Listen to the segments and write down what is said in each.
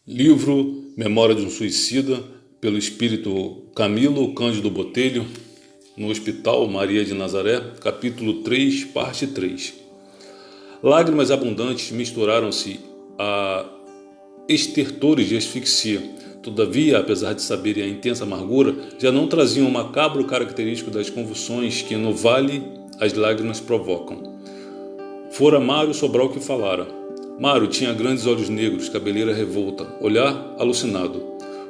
Livro Memória de um Suicida, pelo espírito Camilo Cândido Botelho, no Hospital Maria de Nazaré, capítulo 3, parte 3. Lágrimas abundantes misturaram-se a estertores de asfixia. Todavia, apesar de saberem a intensa amargura, já não traziam o macabro característico das convulsões que no vale as lágrimas provocam. Fora Mário Sobral que falara. Mário tinha grandes olhos negros, cabeleira revolta, olhar alucinado.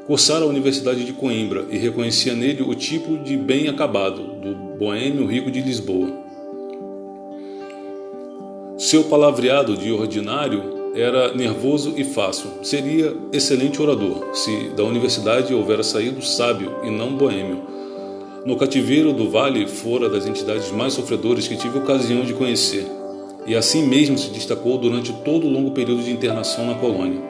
Cursara a Universidade de Coimbra e reconhecia nele o tipo de bem acabado, do boêmio rico de Lisboa. Seu palavreado de ordinário era nervoso e fácil. Seria excelente orador, se da universidade houvera saído sábio e não boêmio. No cativeiro do Vale fora das entidades mais sofredoras que tive ocasião de conhecer. E assim mesmo se destacou durante todo o longo período de internação na colônia.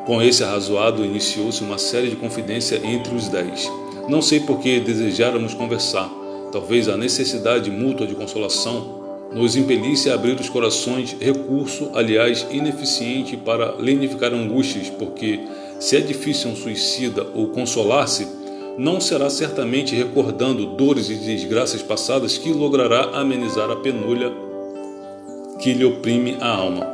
Com esse arrazoado iniciou-se uma série de confidência entre os 10. Não sei por que desejáramos conversar. Talvez a necessidade mútua de consolação nos impelisse a abrir os corações, recurso, aliás, ineficiente para lenificar angústias, porque se é difícil um suicida ou consolar-se, não será certamente recordando dores e desgraças passadas que logrará amenizar a penúria que lhe oprime a alma.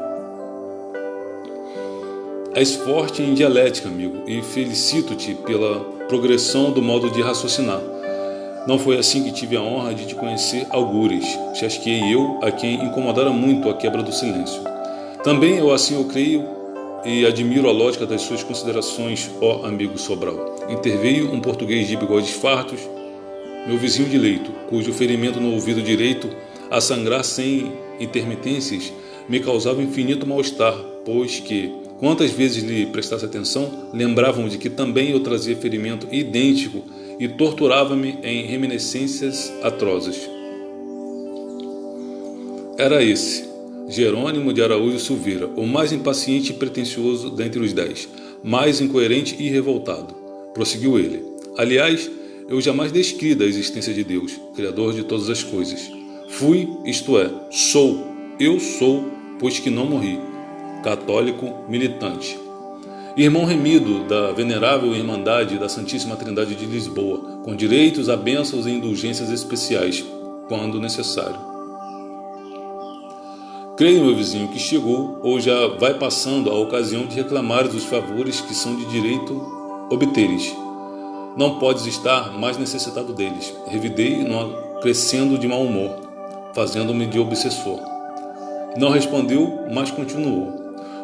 És forte em dialética, amigo, e felicito-te pela progressão do modo de raciocinar. Não foi assim que tive a honra de te conhecer algures. Chasqueei eu, a quem incomodara muito a quebra do silêncio. Também eu assim o creio e admiro a lógica das suas considerações, ó amigo Sobral. Interveio um português de bigodes fartos, meu vizinho de leito, cujo ferimento no ouvido direito, a sangrar sem intermitências, me causava infinito mal-estar, pois que, quantas vezes lhe prestasse atenção, lembravam de que também eu trazia ferimento idêntico e torturava-me em reminiscências atrozes. Era esse, Jerônimo de Araújo Silveira, o mais impaciente e pretensioso dentre os 10, mais incoerente e revoltado. Prosseguiu ele. Aliás, eu jamais descri da existência de Deus, Criador de todas as coisas. Fui, isto é, eu sou, pois que não morri, católico militante. Irmão remido da venerável Irmandade da Santíssima Trindade de Lisboa, com direitos a bênçãos e indulgências especiais, quando necessário. Creio, meu vizinho, que chegou ou já vai passando a ocasião de reclamares os favores que são de direito obteres. Não podes estar mais necessitado deles. Revidei crescendo de mau humor, fazendo-me de obsessor. Não respondeu, mas continuou.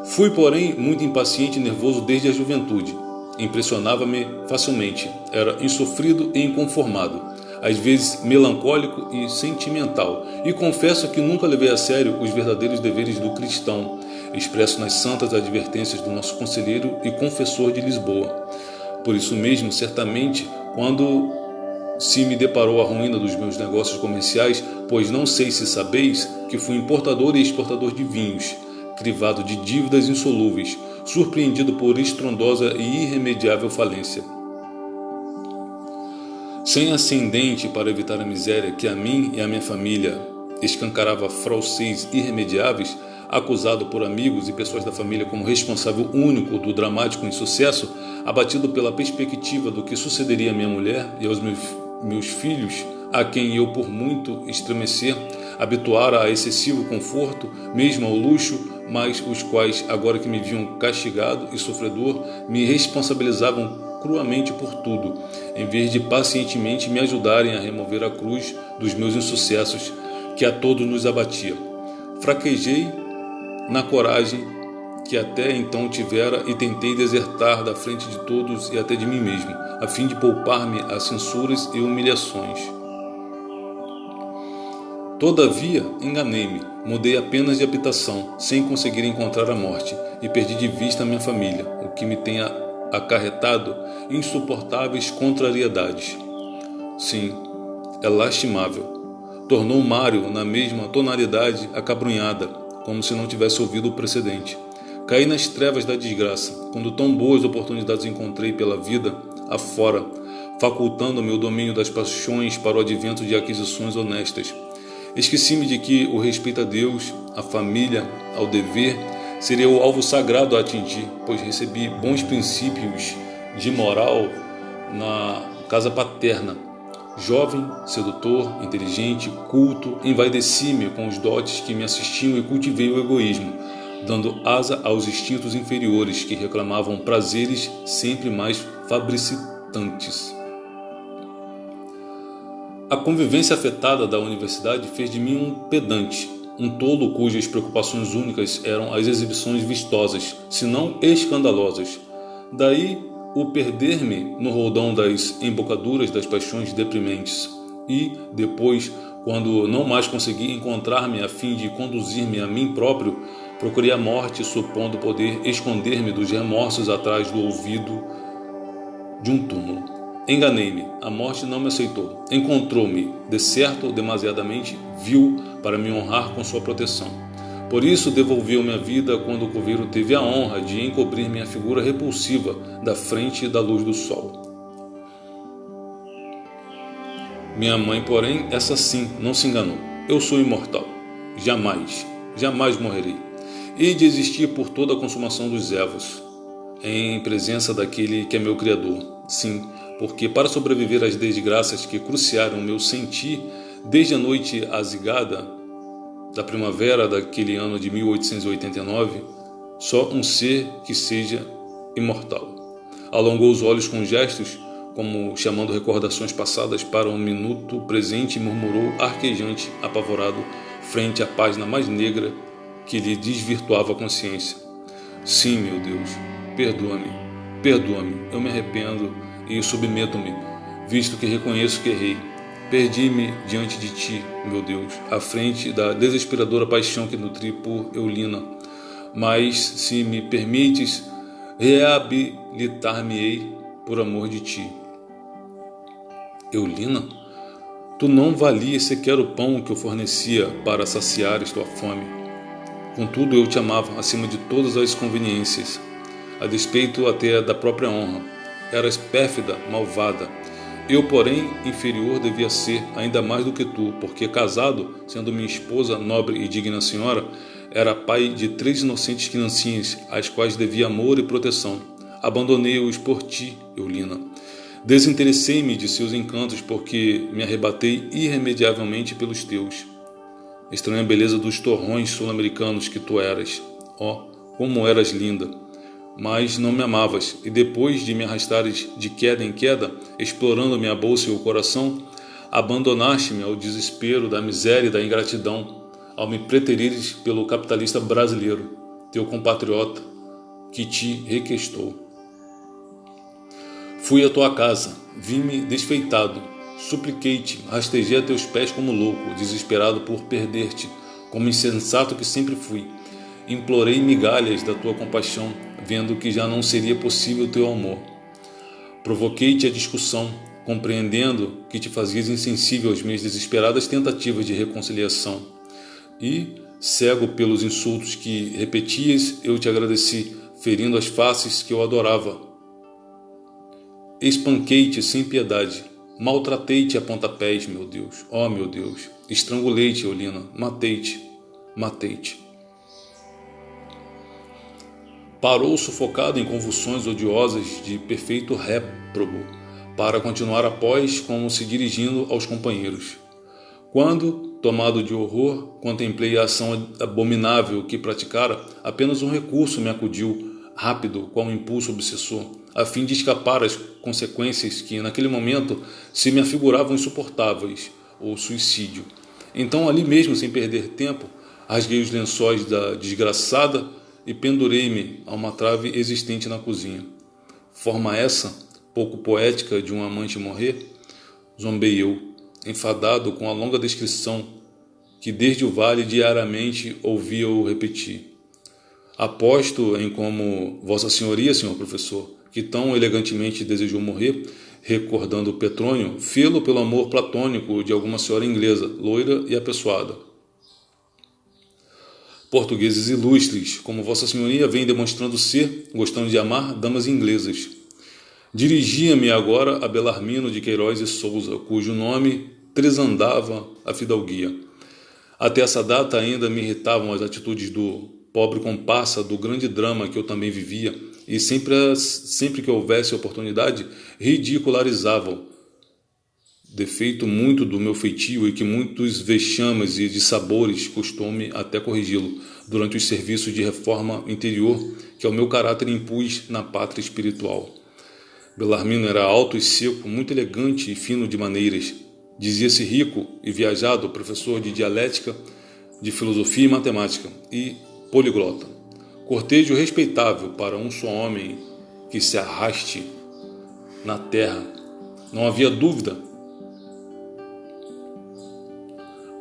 Fui, porém, muito impaciente e nervoso desde a juventude. Impressionava-me facilmente. Era insofrido e inconformado, às vezes melancólico e sentimental. E confesso que nunca levei a sério os verdadeiros deveres do cristão, expresso nas santas advertências do nosso conselheiro e confessor de Lisboa. Por isso mesmo, certamente, quando se me deparou a ruína dos meus negócios comerciais, pois não sei se sabeis que fui importador e exportador de vinhos, crivado de dívidas insolúveis, surpreendido por estrondosa e irremediável falência. Sem ascendente para evitar a miséria que a mim e a minha família escancarava fraudes irremediáveis, acusado por amigos e pessoas da família como responsável único do dramático insucesso, abatido pela perspectiva do que sucederia à minha mulher e aos meus filhos, a quem eu por muito estremecer, habituara a excessivo conforto, mesmo ao luxo, mas os quais, agora que me viam castigado e sofredor, me responsabilizavam cruamente por tudo, em vez de pacientemente me ajudarem a remover a cruz dos meus insucessos, que a todos nos abatia. Fraquejei na coragem que até então tivera e tentei desertar da frente de todos e até de mim mesmo, a fim de poupar-me a censuras e humilhações. Todavia, enganei-me, mudei apenas de habitação, sem conseguir encontrar a morte, e perdi de vista a minha família, o que me tem acarretado insuportáveis contrariedades. Sim, é lastimável. Tornou Mário na mesma tonalidade acabrunhada, como se não tivesse ouvido o precedente. Caí nas trevas da desgraça, quando tão boas oportunidades encontrei pela vida afora, facultando-me o domínio das paixões para o advento de aquisições honestas. Esqueci-me de que o respeito a Deus, à família, ao dever, Seria o alvo sagrado a atingir, pois recebi bons princípios de moral na casa paterna. Jovem, sedutor, inteligente, culto, envaideci-me com os dotes que me assistiam e cultivei o egoísmo, dando asa aos instintos inferiores que reclamavam prazeres sempre mais fabricitantes. A convivência afetada da universidade fez de mim um pedante, um tolo cujas preocupações únicas eram as exibições vistosas, se não escandalosas. Daí o perder-me no roldão das embocaduras das paixões deprimentes. E, depois, quando não mais consegui encontrar-me a fim de conduzir-me a mim próprio, procurei a morte, supondo poder esconder-me dos remorsos atrás do ouvido de um túmulo. Enganei-me, a morte não me aceitou. Encontrou-me, de certo, demasiadamente vil para me honrar com sua proteção. Por isso devolveu-me a vida quando o coveiro teve a honra de encobrir minha figura repulsiva da frente da luz do sol. Minha mãe, porém, essa sim, não se enganou. Eu sou imortal. Jamais morrerei. Hei de existir por toda a consumação dos evos, em presença daquele que é meu Criador. Sim, porque para sobreviver às desgraças que cruciaram o meu sentir, desde a noite azigada da primavera daquele ano de 1889, só um ser que seja imortal. Alongou os olhos com gestos, como chamando recordações passadas para um minuto presente, e murmurou arquejante, apavorado, frente à página mais negra que lhe desvirtuava a consciência. Sim, meu Deus, perdoa-me, eu me arrependo e submeto-me, visto que reconheço que errei. Perdi-me diante de ti, meu Deus, à frente da desesperadora paixão que nutri por Eulina. Mas, se me permites, reabilitar-me-ei por amor de ti. Eulina? Tu não valias sequer o pão que eu fornecia para saciares tua fome. Contudo, eu te amava acima de todas as conveniências, a despeito até da própria honra. Eras pérfida, malvada. Eu, porém, inferior devia ser ainda mais do que tu, porque casado, sendo minha esposa nobre e digna senhora, era pai de 3 inocentes criancinhas, às quais devia amor e proteção. Abandonei-os por ti, Eulina. Desinteressei-me de seus encantos, porque me arrebatei irremediavelmente pelos teus. Estranha beleza dos torrões sul-americanos que tu eras. Oh, como eras linda! Mas não me amavas, e depois de me arrastares de queda em queda, explorando minha bolsa e o coração, abandonaste-me ao desespero da miséria e da ingratidão, ao me preterires pelo capitalista brasileiro, teu compatriota, que te requestou. Fui à tua casa, vi-me desfeitado, supliquei-te, rastejei a teus pés como louco, desesperado por perder-te, como insensato que sempre fui. Implorei migalhas da tua compaixão, vendo que já não seria possível teu amor. Provoquei-te a discussão, compreendendo que te fazias insensível às minhas desesperadas tentativas de reconciliação. E, cego pelos insultos que repetias, eu te agradeci, ferindo as faces que eu adorava. Espanquei-te sem piedade, maltratei-te a pontapés, meu Deus, ó meu Deus, estrangulei-te, Eulina, matei-te. Parou sufocado em convulsões odiosas de perfeito réprobo, para continuar após como se dirigindo aos companheiros. Quando, tomado de horror, contemplei a ação abominável que praticara, apenas um recurso me acudiu, rápido, qual um impulso obsessor, a fim de escapar às consequências que, naquele momento, se me afiguravam insuportáveis, o suicídio. Então, ali mesmo, sem perder tempo, rasguei os lençóis da desgraçada e pendurei-me a uma trave existente na cozinha. Forma essa, pouco poética, de um amante morrer? Zombei eu, enfadado com a longa descrição que desde o vale diariamente ouvia-o repetir. Aposto em como Vossa Senhoria, senhor professor, que tão elegantemente desejou morrer, recordando Petrônio, fê-lo pelo amor platônico de alguma senhora inglesa, loira e apessoada. Portugueses ilustres, como Vossa Senhoria vem demonstrando ser, gostando de amar, damas inglesas. Dirigia-me agora a Belarmino de Queiroz e Souza, cujo nome tresandava a fidalguia. Até essa data ainda me irritavam as atitudes do pobre comparsa do grande drama que eu também vivia, e sempre que houvesse oportunidade, ridicularizavam, defeito muito do meu feitio e que muitos vexames e dissabores costume até corrigi-lo durante os serviços de reforma interior que ao meu caráter impus na pátria espiritual. Belarmino era alto e seco, muito elegante e fino de maneiras. Dizia-se rico e viajado, professor de dialética, de filosofia e matemática, e poliglota. Cortejo respeitável para um só homem que se arraste na terra. Não havia dúvida,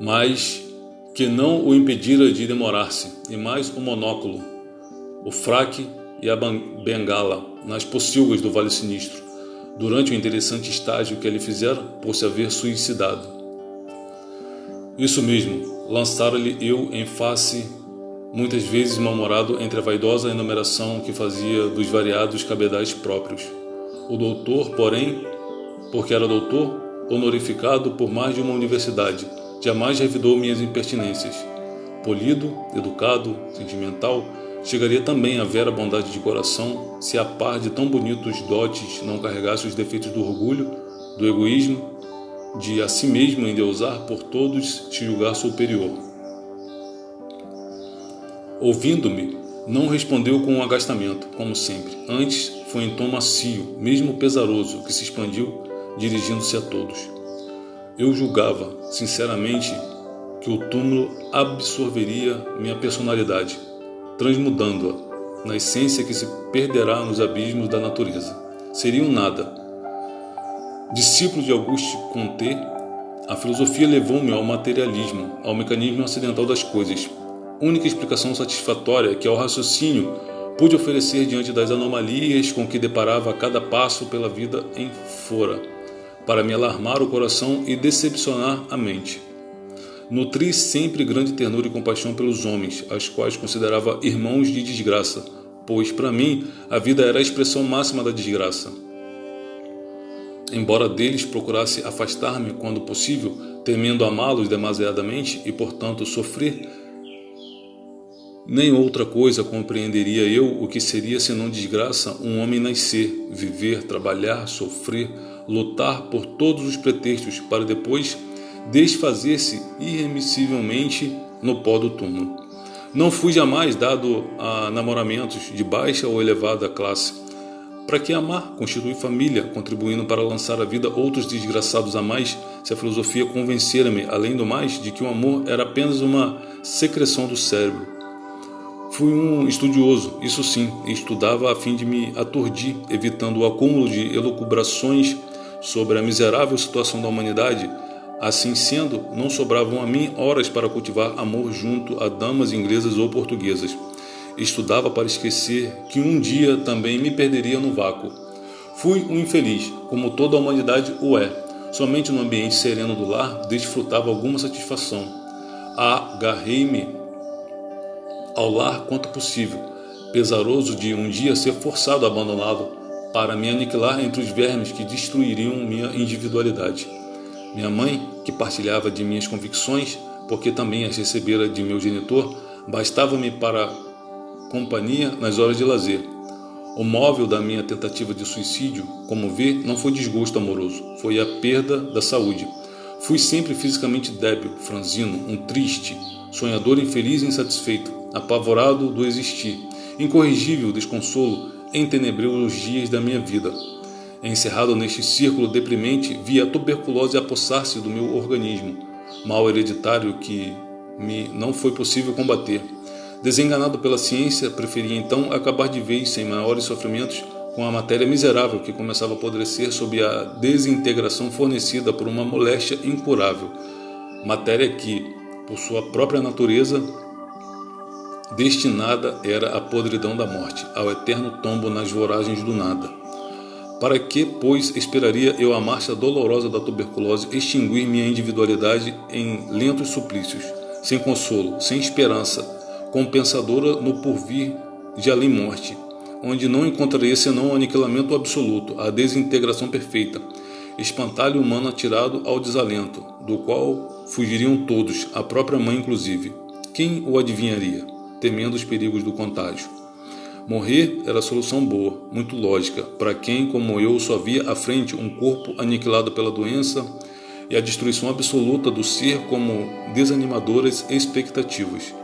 mas que não o impedira de demorar-se, e mais o monóculo, o fraque e a bengala nas pocilgas do Vale Sinistro, durante o interessante estágio que ele fizera por se haver suicidado. Isso mesmo, lançara-lhe eu em face, muitas vezes mal-humorado entre a vaidosa enumeração que fazia dos variados cabedais próprios. O doutor, porém, porque era doutor, honorificado por mais de uma universidade, jamais revidou minhas impertinências. Polido, educado, sentimental, chegaria também à vera bondade de coração se a par de tão bonitos dotes não carregasse os defeitos do orgulho, do egoísmo, de a si mesmo endeusar por todos se julgar superior. Ouvindo-me, não respondeu com um agastamento, como sempre. Antes foi em tom macio, mesmo pesaroso, que se expandiu, dirigindo-se a todos. Eu julgava, sinceramente, que o túmulo absorveria minha personalidade, transmudando-a na essência que se perderá nos abismos da natureza. Seria um nada. Discípulo de Auguste Comte, a filosofia levou-me ao materialismo, ao mecanismo acidental das coisas, única explicação satisfatória que ao raciocínio pude oferecer diante das anomalias com que deparava a cada passo pela vida em fora, para me alarmar o coração e decepcionar a mente. Nutri sempre grande ternura e compaixão pelos homens, as quais considerava irmãos de desgraça, pois, para mim, a vida era a expressão máxima da desgraça. Embora deles procurasse afastar-me quando possível, temendo amá-los demasiadamente e, portanto, sofrer, nem outra coisa compreenderia eu o que seria senão desgraça um homem nascer, viver, trabalhar, sofrer, lutar por todos os pretextos para depois desfazer-se irremissivelmente no pó do túmulo. Não fui jamais dado a namoramentos de baixa ou elevada classe. Para que amar, constituir família, contribuindo para lançar à vida outros desgraçados a mais, se a filosofia convencera-me, além do mais, de que o amor era apenas uma secreção do cérebro. Fui um estudioso, isso sim, e estudava a fim de me aturdir, evitando o acúmulo de elucubrações sobre a miserável situação da humanidade. Assim sendo, não sobravam a mim horas para cultivar amor junto a damas inglesas ou portuguesas. Estudava para esquecer que um dia também me perderia no vácuo. Fui um infeliz, como toda a humanidade o é. Somente no ambiente sereno do lar desfrutava alguma satisfação. Agarrei-me ao lar quanto possível, pesaroso de um dia ser forçado a abandoná-lo para me aniquilar entre os vermes que destruiriam minha individualidade. Minha mãe, que partilhava de minhas convicções, porque também as recebera de meu genitor, bastava-me para companhia nas horas de lazer. O móvel da minha tentativa de suicídio, como vê, não foi desgosto amoroso, foi a perda da saúde. Fui sempre fisicamente débil, franzino, um triste, sonhador infeliz e insatisfeito, apavorado do existir. Incorrigível desconsolo entenebreu os dias da minha vida. Encerrado neste círculo deprimente, vi a tuberculose apossar-se do meu organismo, mal hereditário que me não foi possível combater. Desenganado pela ciência, preferi então acabar de vez, sem maiores sofrimentos, com a matéria miserável que começava a apodrecer sob a desintegração fornecida por uma moléstia incurável. Matéria que, por sua própria natureza, destinada era à podridão da morte, ao eterno tombo nas voragens do nada. Para que, pois, esperaria eu a marcha dolorosa da tuberculose extinguir minha individualidade em lentos suplícios, sem consolo, sem esperança, compensadora no porvir de além-morte, onde não encontraria senão o aniquilamento absoluto, a desintegração perfeita, espantalho humano atirado ao desalento, do qual fugiriam todos, a própria mãe inclusive. Quem o adivinharia? temendo os perigos do contágio. Morrer era a solução boa, muito lógica, para quem, como eu, só via à frente um corpo aniquilado pela doença e a destruição absoluta do ser como desanimadoras expectativas.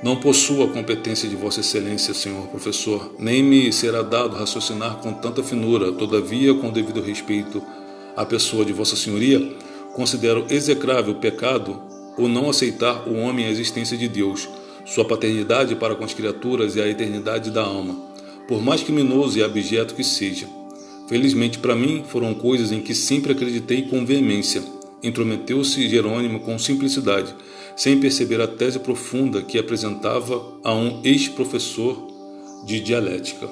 Não possuo a competência de Vossa Excelência, senhor professor, nem me será dado raciocinar com tanta finura. Todavia, com devido respeito à pessoa de Vossa Senhoria, considero execrável pecado o não aceitar o homem a existência de Deus, sua paternidade para com as criaturas e a eternidade da alma, por mais criminoso e abjeto que seja. Felizmente para mim, foram coisas em que sempre acreditei com veemência. Intrometeu-se Jerônimo com simplicidade, sem perceber a tese profunda que apresentava a um ex-professor de dialética.